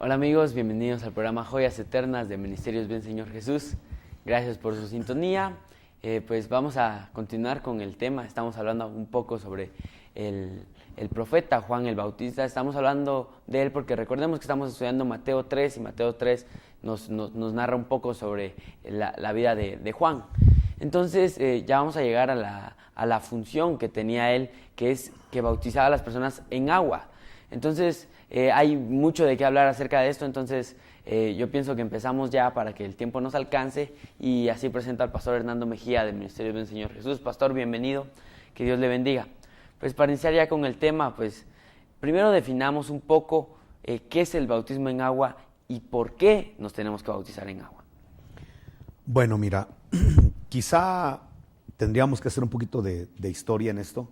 Hola amigos, bienvenidos al programa Joyas Eternas de Ministerios Bien Señor Jesús. Gracias por su sintonía. Pues vamos a continuar con el tema. Estamos hablando un poco sobre el profeta Juan el Bautista. Estamos hablando de él porque recordemos que estamos estudiando Mateo 3 y Mateo 3 nos narra un poco sobre la vida de Juan. Entonces ya vamos a llegar a la función que tenía él, que es que bautizaba a las personas en agua. Entonces hay mucho de qué hablar acerca de esto, entonces yo pienso que empezamos ya para que el tiempo nos alcance y así presento al pastor Hernando Mejía del Ministerio del Señor Jesús. Pastor, bienvenido, que Dios le bendiga. Pues para iniciar ya con el tema, pues primero definamos un poco qué es el bautismo en agua y por qué nos tenemos que bautizar en agua. Bueno, mira, quizá tendríamos que hacer un poquito de historia en esto,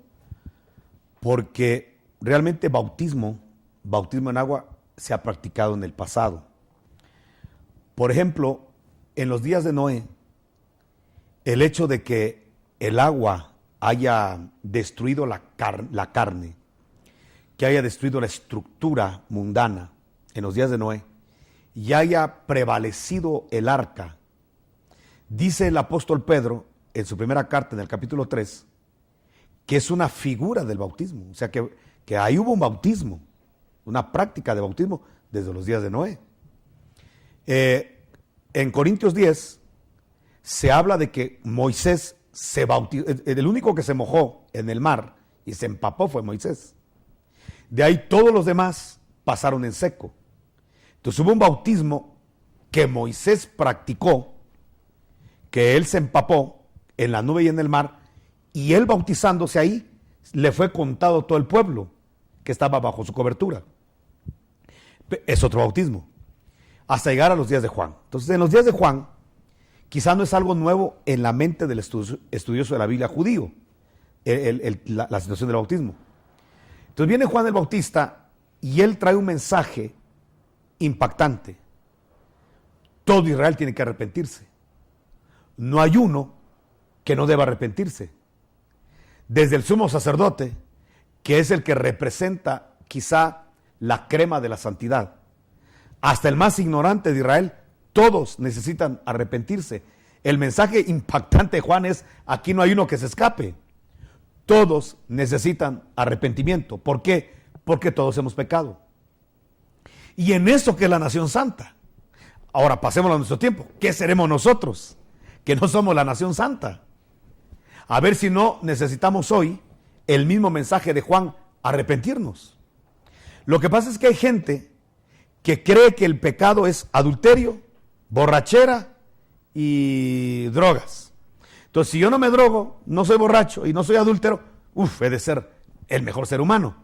porque realmente bautismo en agua se ha practicado en el pasado. Por ejemplo, en los días de Noé, el hecho de que el agua haya destruido la carne, que haya destruido la estructura mundana en los días de Noé, y haya prevalecido el arca, dice el apóstol Pedro en su primera carta, en el capítulo 3, que es una figura del bautismo. O sea que ahí hubo un bautismo, una práctica de bautismo desde los días de Noé. En Corintios 10 se habla de que Moisés se bautizó, el único que se mojó en el mar y se empapó fue Moisés. De ahí todos los demás pasaron en seco. Entonces hubo un bautismo que Moisés practicó, que él se empapó en la nube y en el mar, y él bautizándose ahí, le fue contado todo el pueblo que estaba bajo su cobertura. Es otro bautismo, hasta llegar a los días de Juan. Entonces, en los días de Juan, quizá no es algo nuevo en la mente del estudioso de la Biblia judío, la situación del bautismo. Entonces viene Juan el Bautista y él trae un mensaje impactante. Todo Israel tiene que arrepentirse. No hay uno que no deba arrepentirse. Desde el sumo sacerdote, que es el que representa quizá la crema de la santidad, hasta el más ignorante de Israel, todos necesitan arrepentirse. El mensaje impactante de Juan es: aquí no hay uno que se escape. Todos necesitan arrepentimiento. ¿Por qué? Porque todos hemos pecado. Y en eso que es la nación santa. Ahora pasemos a nuestro tiempo. ¿Qué seremos nosotros que no somos la nación santa? A ver si no necesitamos hoy el mismo mensaje de Juan, arrepentirnos. Lo que pasa es que hay gente que cree que el pecado es adulterio, borrachera y drogas. Entonces, si yo no me drogo, no soy borracho y no soy adúltero, he de ser el mejor ser humano.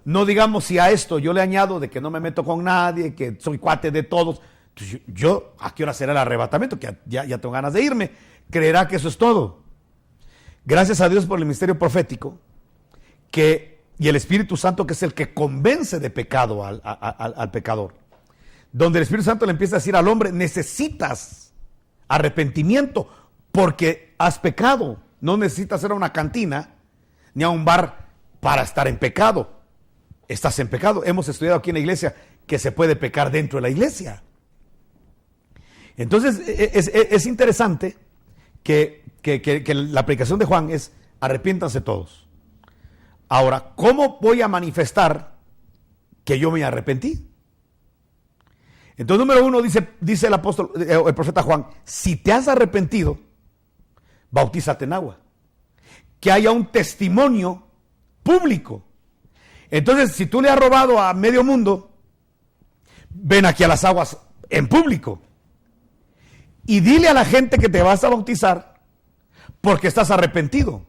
No digamos si a esto yo le añado de que no me meto con nadie, que soy cuate de todos. Entonces, yo ¿a qué hora será el arrebatamiento? Que ya tengo ganas de irme. Creerá que eso es todo. Gracias a Dios por el ministerio profético y el Espíritu Santo, que es el que convence de pecado al pecador. Donde el Espíritu Santo le empieza a decir al hombre: necesitas arrepentimiento porque has pecado. No necesitas ir a una cantina ni a un bar para estar en pecado. Estás en pecado. Hemos estudiado aquí en la iglesia que se puede pecar dentro de la iglesia. Entonces es interesante que la aplicación de Juan es: arrepiéntanse todos. Ahora, ¿cómo voy a manifestar que yo me arrepentí? Entonces, número uno, dice el profeta Juan: si te has arrepentido, bautízate en agua. Que haya un testimonio público. Entonces, si tú le has robado a medio mundo, ven aquí a las aguas en público. Y dile a la gente que te vas a bautizar porque estás arrepentido.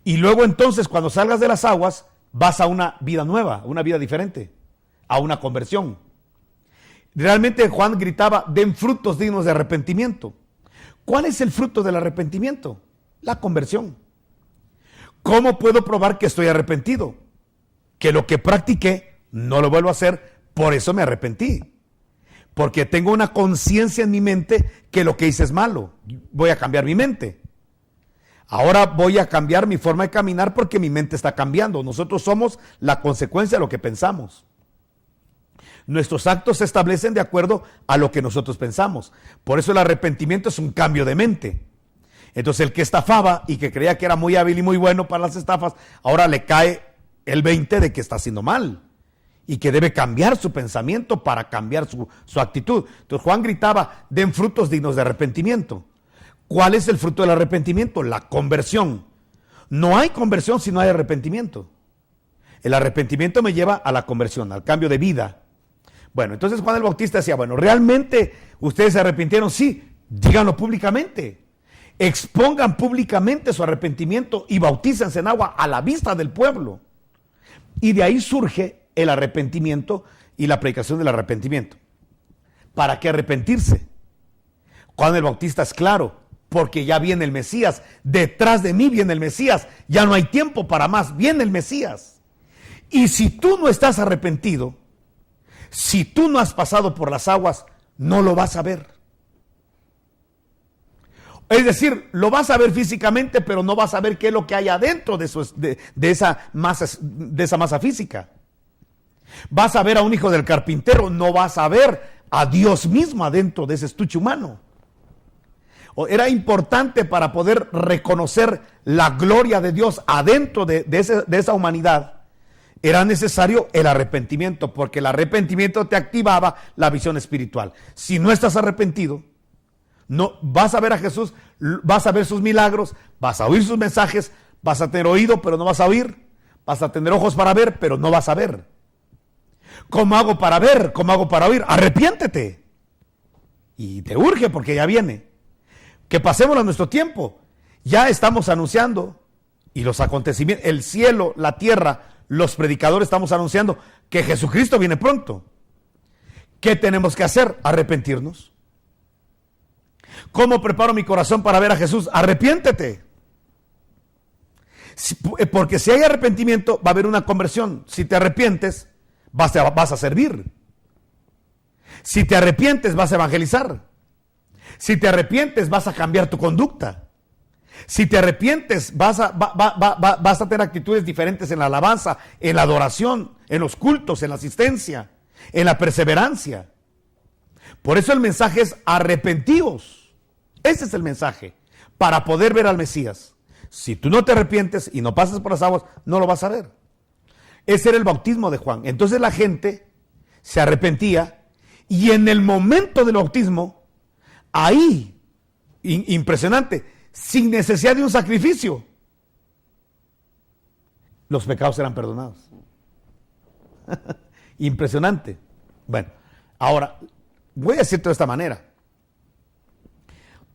Y luego entonces, cuando salgas de las aguas, vas a una vida nueva, una vida diferente, a una conversión. Realmente Juan gritaba: den frutos dignos de arrepentimiento. ¿Cuál es el fruto del arrepentimiento? La conversión. ¿Cómo puedo probar que estoy arrepentido? Que lo que practiqué no lo vuelvo a hacer, por eso me arrepentí. Porque tengo una conciencia en mi mente que lo que hice es malo. Voy a cambiar mi mente. Ahora voy a cambiar mi forma de caminar porque mi mente está cambiando. Nosotros somos la consecuencia de lo que pensamos. Nuestros actos se establecen de acuerdo a lo que nosotros pensamos. Por eso el arrepentimiento es un cambio de mente. Entonces el que estafaba y que creía que era muy hábil y muy bueno para las estafas, ahora le cae el 20 de que está haciendo mal y que debe cambiar su pensamiento para cambiar su actitud. Entonces Juan gritaba, den frutos dignos de arrepentimiento. ¿Cuál es el fruto del arrepentimiento? La conversión. No hay conversión si no hay arrepentimiento. El arrepentimiento me lleva a la conversión, al cambio de vida. Bueno, entonces Juan el Bautista decía, bueno, ¿realmente ustedes se arrepintieron? Sí, díganlo públicamente. Expongan públicamente su arrepentimiento y bautícense en agua a la vista del pueblo. Y de ahí surge el arrepentimiento y la predicación del arrepentimiento. ¿Para qué arrepentirse? Juan el Bautista es claro, porque ya viene el Mesías. Detrás de mí viene el Mesías. Ya no hay tiempo para más, viene el Mesías. Y si tú no estás arrepentido, si tú no has pasado por las aguas, no lo vas a ver. Es decir, lo vas a ver físicamente, pero no vas a ver qué es lo que hay adentro de esa masa física. Vas a ver a un hijo del carpintero, no vas a ver a Dios mismo adentro de ese estuche humano. Era importante para poder reconocer la gloria de Dios adentro de esa humanidad. Era necesario el arrepentimiento, porque el arrepentimiento te activaba la visión espiritual. Si no estás arrepentido, no vas a ver a Jesús, vas a ver sus milagros, vas a oír sus mensajes, vas a tener oído, pero no vas a oír, vas a tener ojos para ver, pero no vas a ver. ¿Cómo hago para ver? ¿Cómo hago para oír? Arrepiéntete. Y te urge porque ya viene. Que pasemos a nuestro tiempo. Ya estamos anunciando, y los acontecimientos, el cielo, la tierra, los predicadores estamos anunciando que Jesucristo viene pronto. ¿Qué tenemos que hacer? Arrepentirnos. ¿Cómo preparo mi corazón para ver a Jesús? Arrepiéntete. Porque si hay arrepentimiento, va a haber una conversión. Si te arrepientes, vas a servir. Si te arrepientes, vas a evangelizar. Si te arrepientes, vas a cambiar tu conducta. Si te arrepientes, vas a tener actitudes diferentes en la alabanza, en la adoración, en los cultos, en la asistencia, en la perseverancia. Por eso el mensaje es arrepentíos. Ese es el mensaje, para poder ver al Mesías. Si tú no te arrepientes y no pasas por las aguas, no lo vas a ver. Ese era el bautismo de Juan. Entonces la gente se arrepentía y en el momento del bautismo, ahí, impresionante, sin necesidad de un sacrificio, los pecados eran perdonados. Impresionante. Bueno, ahora, voy a decirte de esta manera.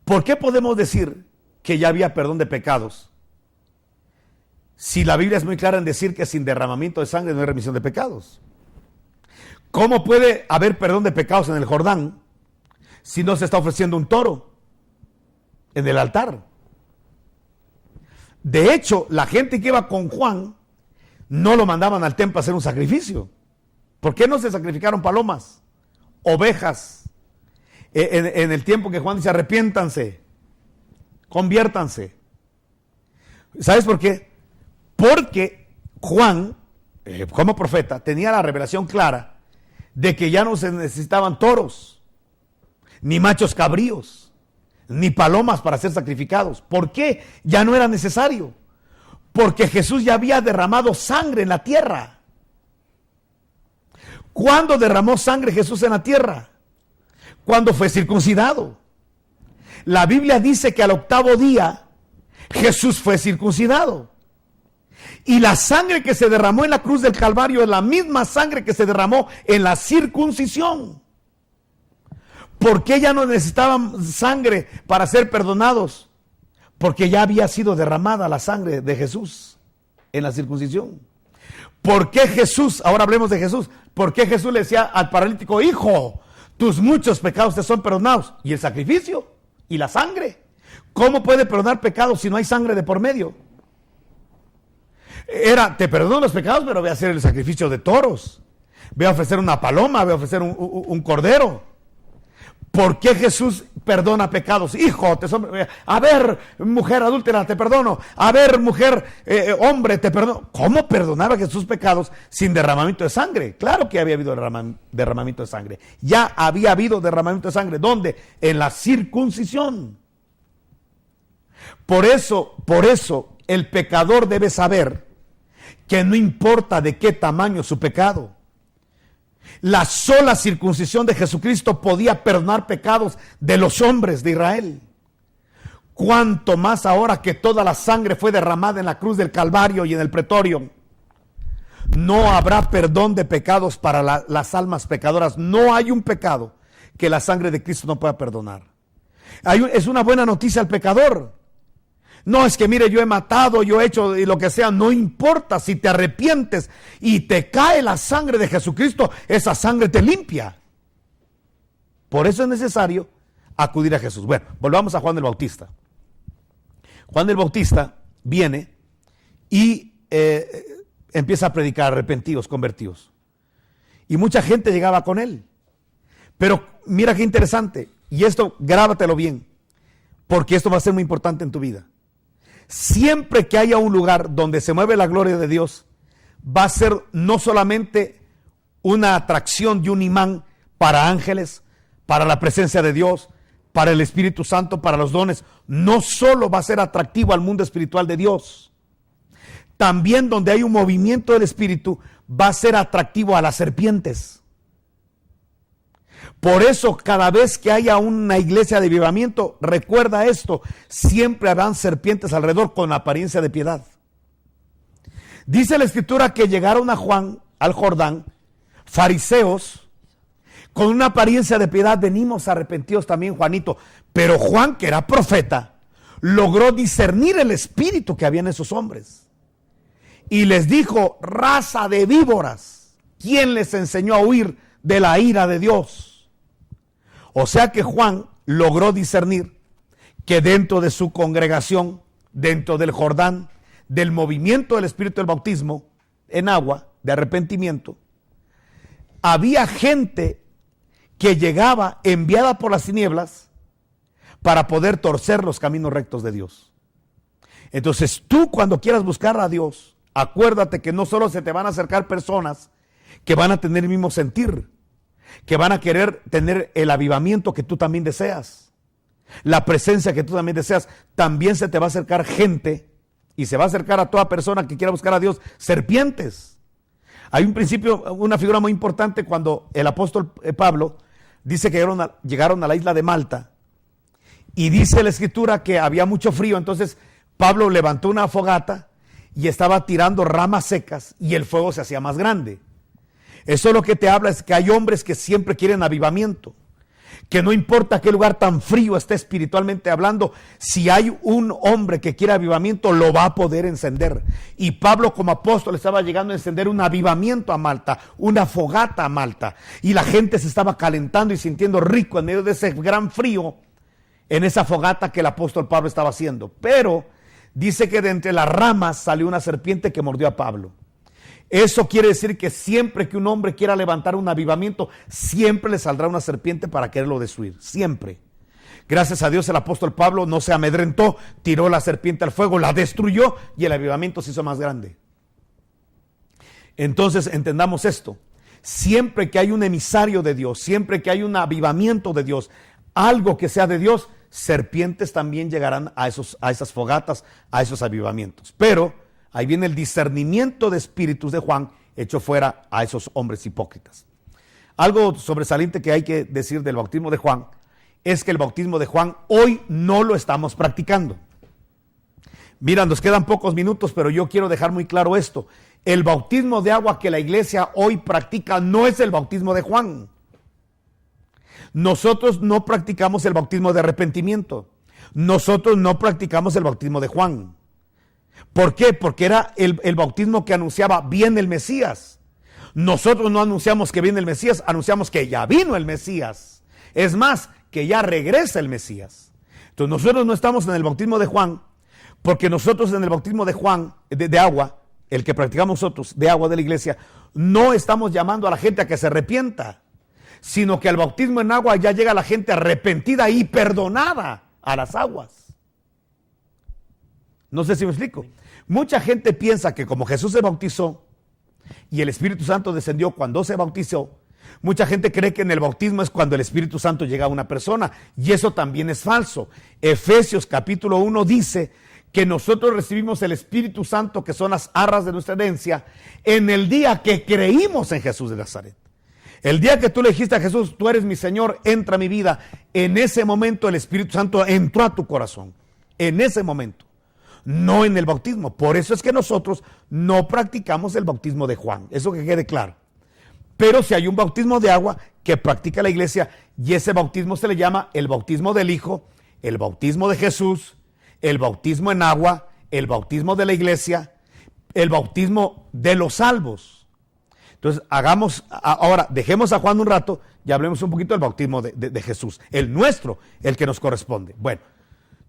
¿Por qué podemos decir que ya había perdón de pecados si la Biblia es muy clara en decir que sin derramamiento de sangre no hay remisión de pecados? ¿Cómo puede haber perdón de pecados en el Jordán si no se está ofreciendo un toro en el altar? De hecho, la gente que iba con Juan no lo mandaban al templo a hacer un sacrificio. ¿Por qué no se sacrificaron palomas, ovejas? En el tiempo que Juan dice arrepiéntanse, conviértanse. ¿Sabes por qué? Porque Juan, como profeta, tenía la revelación clara de que ya no se necesitaban toros, ni machos cabríos, ni palomas para ser sacrificados. ¿Por qué? Ya no era necesario. Porque Jesús ya había derramado sangre en la tierra. ¿Cuándo derramó sangre Jesús en la tierra? Cuando fue circuncidado. La Biblia dice que al 8º día Jesús fue circuncidado. Y la sangre que se derramó en la cruz del Calvario es la misma sangre que se derramó en la circuncisión. ¿Por qué ya no necesitaban sangre para ser perdonados? Porque ya había sido derramada la sangre de Jesús en la circuncisión. ¿Por qué Jesús, ahora hablemos de Jesús, por qué Jesús le decía al paralítico, hijo, tus muchos pecados te son perdonados? Y el sacrificio y la sangre. ¿Cómo puede perdonar pecados si no hay sangre de por medio? Te perdono los pecados, pero voy a hacer el sacrificio de toros. Voy a ofrecer una paloma, voy a ofrecer un cordero. ¿Por qué Jesús perdona pecados? Hijo, a ver, mujer adúltera, te perdono. A ver, mujer, hombre, te perdono. ¿Cómo perdonaba Jesús pecados sin derramamiento de sangre? Claro que había habido derramamiento de sangre. Ya había habido derramamiento de sangre. ¿Dónde? En la circuncisión. Por eso, el pecador debe saber que no importa de qué tamaño su pecado. La sola circuncisión de Jesucristo podía perdonar pecados de los hombres de Israel. Cuanto más ahora que toda la sangre fue derramada en la cruz del Calvario y en el pretorio. No habrá perdón de pecados para las almas pecadoras. No hay un pecado que la sangre de Cristo no pueda perdonar. Es una buena noticia al pecador. No es que mire, yo he matado, yo he hecho y lo que sea, no importa. Si te arrepientes y te cae la sangre de Jesucristo, esa sangre te limpia. Por eso es necesario acudir a Jesús. Bueno, volvamos a Juan el Bautista. Juan el Bautista viene y empieza a predicar: arrepentidos, convertidos. Y mucha gente llegaba con él. Pero mira qué interesante, y esto grábatelo bien, porque esto va a ser muy importante en tu vida. Siempre que haya un lugar donde se mueve la gloria de Dios, va a ser no solamente una atracción de un imán para ángeles, para la presencia de Dios, para el Espíritu Santo, para los dones. No solo va a ser atractivo al mundo espiritual de Dios. También donde hay un movimiento del Espíritu, va a ser atractivo a las serpientes. Por eso, cada vez que haya una iglesia de avivamiento, recuerda esto: siempre habrán serpientes alrededor con apariencia de piedad. Dice la Escritura que llegaron a Juan, al Jordán, fariseos, con una apariencia de piedad. Venimos arrepentidos también, Juanito. Pero Juan, que era profeta, logró discernir el espíritu que había en esos hombres. Y les dijo: raza de víboras, ¿quién les enseñó a huir de la ira de Dios? O sea que Juan logró discernir que dentro de su congregación, dentro del Jordán, del movimiento del Espíritu del bautismo en agua, de arrepentimiento, había gente que llegaba enviada por las tinieblas para poder torcer los caminos rectos de Dios. Entonces tú, cuando quieras buscar a Dios, acuérdate que no solo se te van a acercar personas que van a tener el mismo sentir, que van a querer tener el avivamiento que tú también deseas, la presencia que tú también deseas. También se te va a acercar gente, y se va a acercar a toda persona que quiera buscar a Dios, serpientes. Hay un principio, una figura muy importante cuando el apóstol Pablo dice que llegaron a la isla de Malta, y dice la Escritura que había mucho frío. Entonces Pablo levantó una fogata y estaba tirando ramas secas, y el fuego se hacía más grande. Eso lo que te habla es que hay hombres que siempre quieren avivamiento, que no importa qué lugar tan frío esté espiritualmente hablando, si hay un hombre que quiere avivamiento, lo va a poder encender. Y Pablo, como apóstol, estaba llegando a encender un avivamiento a Malta, una fogata a Malta, y la gente se estaba calentando y sintiendo rico en medio de ese gran frío, en esa fogata que el apóstol Pablo estaba haciendo. Pero dice que de entre las ramas salió una serpiente que mordió a Pablo. Eso quiere decir que siempre que un hombre quiera levantar un avivamiento, siempre le saldrá una serpiente para quererlo destruir, siempre. Gracias a Dios el apóstol Pablo no se amedrentó, tiró la serpiente al fuego, la destruyó y el avivamiento se hizo más grande. Entonces entendamos esto: siempre que hay un emisario de Dios, siempre que hay un avivamiento de Dios, algo que sea de Dios, serpientes también llegarán a esas fogatas, a esos avivamientos. Pero ahí viene el discernimiento de espíritus de Juan, hecho fuera a esos hombres hipócritas. Algo sobresaliente que hay que decir del bautismo de Juan es que el bautismo de Juan hoy no lo estamos practicando. Mira, nos quedan pocos minutos, pero yo quiero dejar muy claro esto: el bautismo de agua que la iglesia hoy practica no es el bautismo de Juan. Nosotros no practicamos el bautismo de arrepentimiento. Nosotros no practicamos el bautismo de Juan. ¿Por qué? Porque era el bautismo que anunciaba viene el Mesías. Nosotros no anunciamos que viene el Mesías, anunciamos que ya vino el Mesías. Es más, que ya regresa el Mesías. Entonces nosotros no estamos en el bautismo de Juan, porque nosotros en el bautismo de Juan, de agua, el que practicamos nosotros, de agua de la iglesia, no estamos llamando a la gente a que se arrepienta, sino que al bautismo en agua ya llega la gente arrepentida y perdonada a las aguas. No sé si me explico. Mucha gente piensa que como Jesús se bautizó y el Espíritu Santo descendió cuando se bautizó, mucha gente cree que en el bautismo es cuando el Espíritu Santo llega a una persona, y eso también es falso. Efesios capítulo 1 dice que nosotros recibimos el Espíritu Santo, que son las arras de nuestra herencia, en el día que creímos en Jesús de Nazaret. El día que tú le dijiste a Jesús, tú eres mi Señor, entra a mi vida, en ese momento el Espíritu Santo entró a tu corazón, en ese momento, no en el bautismo. Por eso es que nosotros no practicamos el bautismo de Juan, eso que quede claro. Pero si hay un bautismo de agua que practica la iglesia, y ese bautismo se le llama el bautismo del Hijo, el bautismo de Jesús, el bautismo en agua, el bautismo de la iglesia, el bautismo de los salvos. Entonces, ahora dejemos a Juan un rato y hablemos un poquito del bautismo de Jesús, el nuestro, el que nos corresponde. Bueno,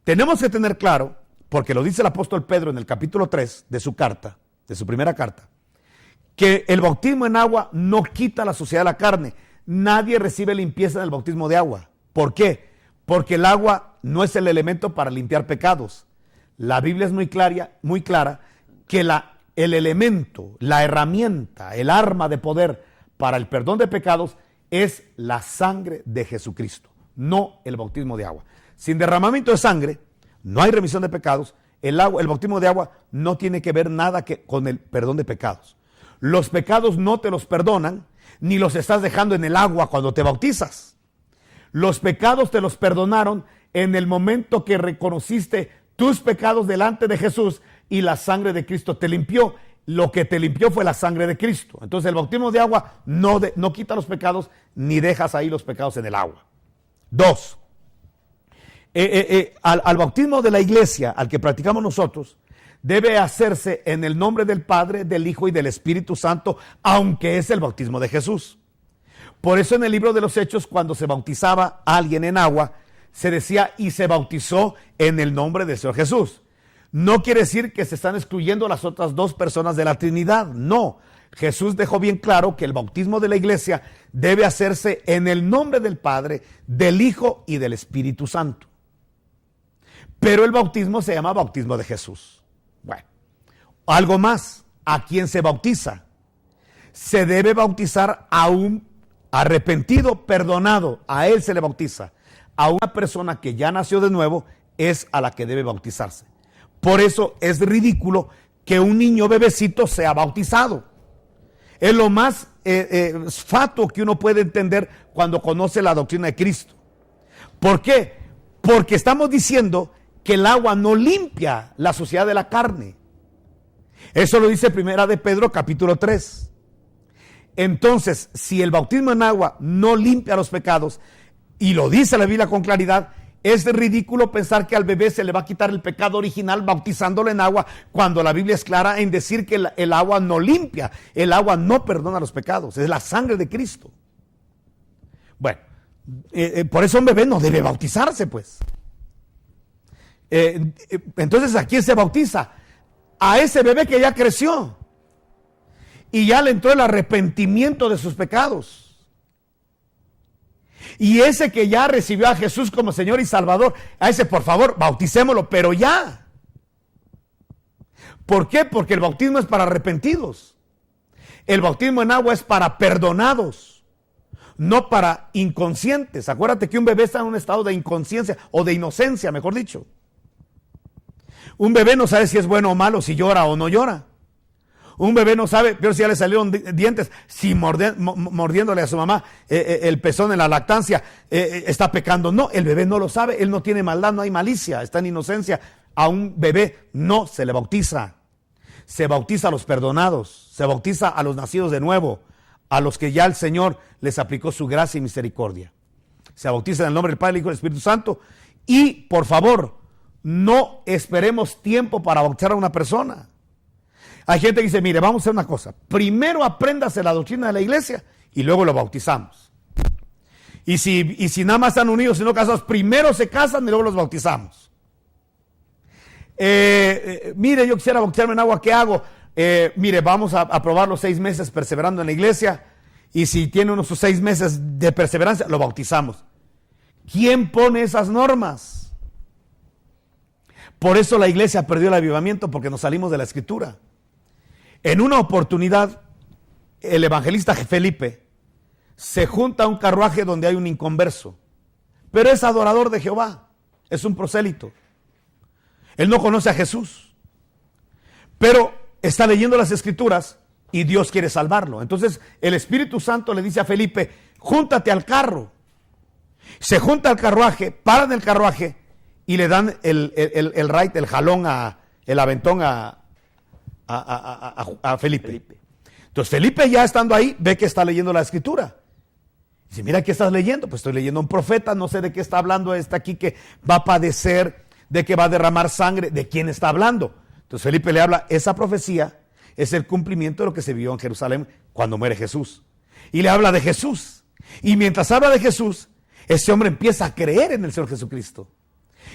tenemos que tener claro, porque lo dice el apóstol Pedro en el capítulo 3 de su carta, de su primera carta, que el bautismo en agua no quita la suciedad de la carne. Nadie recibe limpieza en el bautismo de agua. ¿Por qué? Porque el agua no es el elemento para limpiar pecados. La Biblia es muy clara que el elemento, la herramienta, el arma de poder para el perdón de pecados es la sangre de Jesucristo, no el bautismo de agua. Sin derramamiento de sangre no hay remisión de pecados. El bautismo de agua no tiene que ver nada con el perdón de pecados. Los pecados no te los perdonan, ni los estás dejando en el agua cuando te bautizas. Los pecados te los perdonaron en el momento que reconociste tus pecados delante de Jesús y la sangre de Cristo te limpió. Lo que te limpió fue la sangre de Cristo. Entonces el bautismo de agua no quita los pecados, ni dejas ahí los pecados en el agua. 2. Al bautismo de la iglesia, al que practicamos nosotros, debe hacerse en el nombre del Padre, del Hijo y del Espíritu Santo, aunque es el bautismo de Jesús. Por eso en el libro de los Hechos, cuando se bautizaba a alguien en agua, se decía, y se bautizó en el nombre del Señor Jesús. No quiere decir que se están excluyendo las otras dos personas de la Trinidad, no. Jesús dejó bien claro que el bautismo de la iglesia debe hacerse en el nombre del Padre, del Hijo y del Espíritu Santo. Pero el bautismo se llama bautismo de Jesús. Bueno, algo más, ¿a quién se bautiza? Se debe bautizar a un arrepentido, perdonado, a él se le bautiza. A una persona que ya nació de nuevo es a la que debe bautizarse. Por eso es ridículo que un niño bebecito sea bautizado. Es lo más fatuo que uno puede entender cuando conoce la doctrina de Cristo. ¿Por qué? Porque estamos diciendo que el agua no limpia la suciedad de la carne. Eso lo dice Primera de Pedro capítulo 3. Entonces, si el bautismo en agua no limpia los pecados, y lo dice la Biblia con claridad, es ridículo pensar que al bebé se le va a quitar el pecado original bautizándolo en agua, cuando la Biblia es clara en decir que el agua no limpia, el agua no perdona los pecados, es la sangre de Cristo. Bueno, por eso un bebé no debe bautizarse, pues. Entonces, ¿a quién se bautiza? A ese bebé que ya creció y ya le entró el arrepentimiento de sus pecados. Y ese que ya recibió a Jesús como Señor y Salvador, a ese por favor bauticémoslo, pero ya. ¿Por qué? Porque el bautismo es para arrepentidos. El bautismo en agua es para perdonados, no para inconscientes. Acuérdate que un bebé está en un estado de inconsciencia o de inocencia, mejor dicho. Un bebé no sabe si es bueno o malo, si llora o no llora. Un bebé no sabe, pero si ya le salieron dientes, si mordiéndole a su mamá el pezón en la lactancia, está pecando. No, el bebé no lo sabe, él no tiene maldad, no hay malicia, está en inocencia. A un bebé no se le bautiza. Se bautiza a los perdonados, se bautiza a los nacidos de nuevo, a los que ya el Señor les aplicó su gracia y misericordia. Se bautiza en el nombre del Padre, del Hijo y del Espíritu Santo. Y, por favor, no esperemos tiempo para bautizar a una persona. Hay gente que dice, mire, vamos a hacer una cosa. Primero apréndase la doctrina de la iglesia y luego lo bautizamos. Y si nada más están unidos y no casados, primero se casan y luego los bautizamos. Mire, yo quisiera bautizarme en agua, ¿qué hago? Mire, vamos a probar los 6 meses perseverando en la iglesia Y si tiene unos 6 meses de perseverancia, lo bautizamos. ¿Quién pone esas normas? Por eso la iglesia perdió el avivamiento, porque nos salimos de la escritura. En una oportunidad, el evangelista Felipe se junta a un carruaje donde hay un inconverso, pero es adorador de Jehová, es un prosélito. Él no conoce a Jesús, pero está leyendo las escrituras y Dios quiere salvarlo. Entonces el Espíritu Santo le dice a Felipe, júntate al carro. Se junta al carruaje, paran el carruaje y le dan el ride, el jalón, el aventón a Felipe. Entonces Felipe, ya estando ahí, ve que está leyendo la escritura. Dice, mira, ¿qué estás leyendo? Pues estoy leyendo un profeta, no sé de qué está hablando este aquí, que va a padecer, de que va a derramar sangre. ¿De quién está hablando? Entonces Felipe le habla, esa profecía es el cumplimiento de lo que se vio en Jerusalén cuando muere Jesús. Y le habla de Jesús. Y mientras habla de Jesús, ese hombre empieza a creer en el Señor Jesucristo.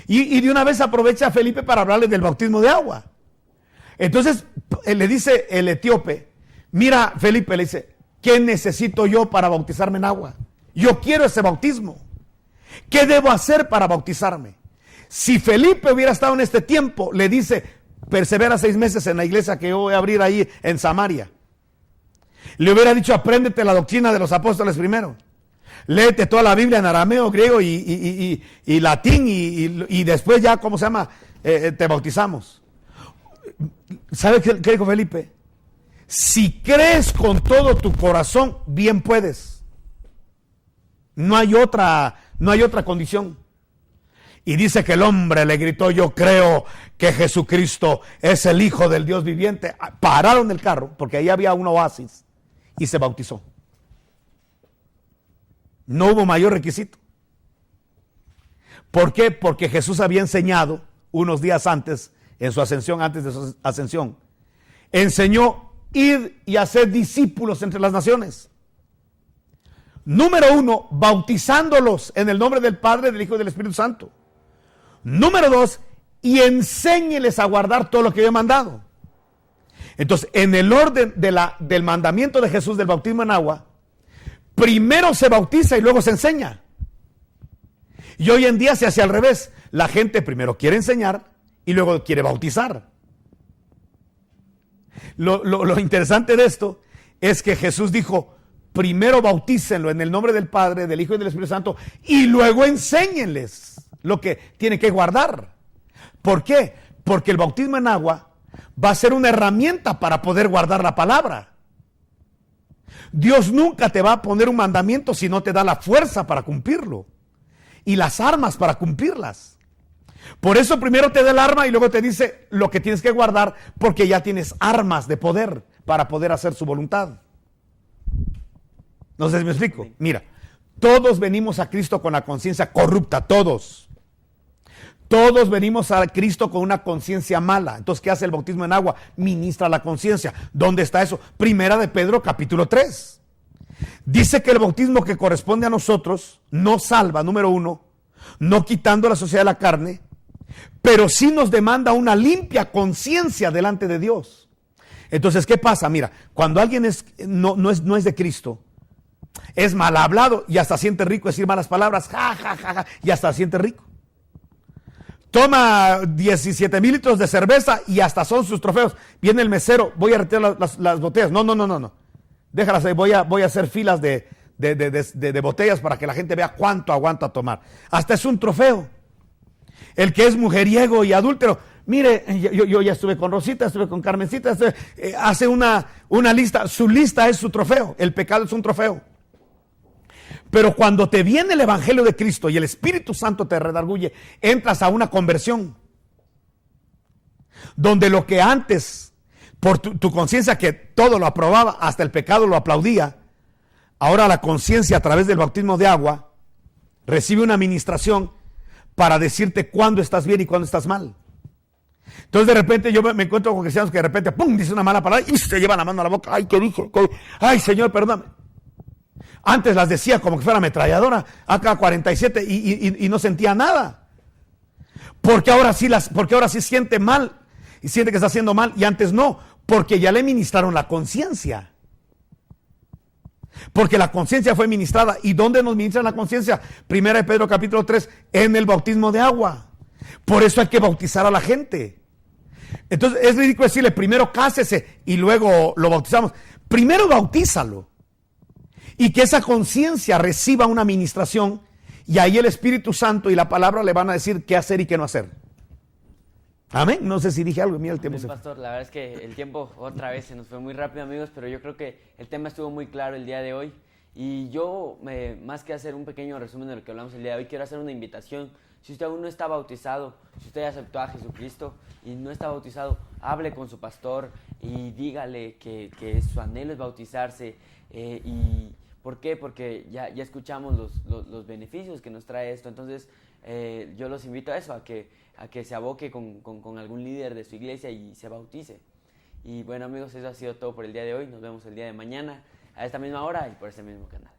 Y de una vez aprovecha a Felipe para hablarle del bautismo de agua. Entonces le dice el etíope, mira, Felipe, le dice, ¿qué necesito yo para bautizarme en agua? Yo quiero ese bautismo. ¿Qué debo hacer para bautizarme? Si Felipe hubiera estado en este tiempo, le dice, persevera 6 meses en la iglesia que yo voy a abrir ahí en Samaria. Le hubiera dicho, apréndete la doctrina de los apóstoles primero. Léete toda la Biblia en arameo, griego y latín y después ya, ¿cómo se llama? Te bautizamos. ¿Sabe qué dijo Felipe? Si crees con todo tu corazón, bien puedes. No hay otra condición. Y dice que el hombre le gritó, yo creo que Jesucristo es el Hijo del Dios viviente. Pararon el carro, porque ahí había un oasis, y se bautizó. No hubo mayor requisito. ¿Por qué? Porque Jesús había enseñado unos días antes, en su ascensión, antes de su ascensión, enseñó ir y hacer discípulos entre las naciones. Número 1, bautizándolos en el nombre del Padre, del Hijo y del Espíritu Santo. Número 2, y enséñeles a guardar todo lo que yo he mandado. Entonces, en el orden del mandamiento de Jesús del bautismo en agua, primero se bautiza y luego se enseña. Y hoy en día se hace al revés. La gente primero quiere enseñar y luego quiere bautizar. Lo interesante de esto es que Jesús dijo, primero bautícenlo en el nombre del Padre, del Hijo y del Espíritu Santo, y luego enséñenles lo que tiene que guardar. ¿Por qué? Porque el bautismo en agua va a ser una herramienta para poder guardar la palabra. Dios nunca te va a poner un mandamiento si no te da la fuerza para cumplirlo y las armas para cumplirlas. Por eso primero te da el arma y luego te dice lo que tienes que guardar, porque ya tienes armas de poder para poder hacer su voluntad. No sé si me explico. Mira, todos venimos a Cristo con la conciencia corrupta, todos. Todos venimos a Cristo con una conciencia mala. Entonces, ¿qué hace el bautismo en agua? Ministra la conciencia. ¿Dónde está eso? Primera de Pedro, capítulo 3. Dice que el bautismo que corresponde a nosotros nos salva, número 1, no quitando la sociedad de la carne, pero sí nos demanda una limpia conciencia delante de Dios. Entonces, ¿qué pasa? Mira, cuando alguien no es de Cristo, es mal hablado y hasta siente rico decir malas palabras, y hasta siente rico. Toma 17 mil litros de cerveza y hasta son sus trofeos. Viene el mesero, voy a retirar las botellas. No. Déjalas ahí, voy a hacer filas de botellas para que la gente vea cuánto aguanta tomar. Hasta es un trofeo. El que es mujeriego y adúltero, mire, yo ya estuve con Rosita, estuve con Carmencita, hace una lista, su lista es su trofeo, el pecado es un trofeo. Pero cuando te viene el Evangelio de Cristo y el Espíritu Santo te redarguye, entras a una conversión, donde lo que antes, por tu conciencia que todo lo aprobaba, hasta el pecado lo aplaudía, ahora la conciencia a través del bautismo de agua recibe una administración para decirte cuándo estás bien y cuándo estás mal. Entonces de repente yo me encuentro con cristianos que de repente ¡pum!, dice una mala palabra y se lleva la mano a la boca. ¡Ay, qué dije! ¡Ay, Señor, perdóname! Antes las decía como que fuera ametralladora, AK-47 y no sentía nada. Porque ahora sí siente mal y siente que está haciendo mal y antes no, porque ya le ministraron la conciencia. Porque la conciencia fue ministrada. ¿Y dónde nos ministra la conciencia? Primera de Pedro capítulo 3, en el bautismo de agua. Por eso hay que bautizar a la gente. Entonces es ridículo decirle, primero cásese y luego lo bautizamos. Primero bautízalo. Y que esa conciencia reciba una ministración. Y ahí el Espíritu Santo y la palabra le van a decir qué hacer y qué no hacer. Amén. No sé si dije algo. Mira el tiempo. Amén, pastor. La verdad es que el tiempo otra vez se nos fue muy rápido, amigos, pero yo creo que el tema estuvo muy claro el día de hoy. Y yo, más que hacer un pequeño resumen de lo que hablamos el día de hoy, quiero hacer una invitación. Si usted aún no está bautizado, si usted ya aceptó a Jesucristo y no está bautizado, hable con su pastor y dígale que su anhelo es bautizarse. ¿Y por qué? Porque ya escuchamos los beneficios que nos trae esto. Entonces, yo los invito a eso, a que se aboque con algún líder de su iglesia y se bautice. Y bueno, amigos, eso ha sido todo por el día de hoy. Nos vemos el día de mañana a esta misma hora y por este mismo canal.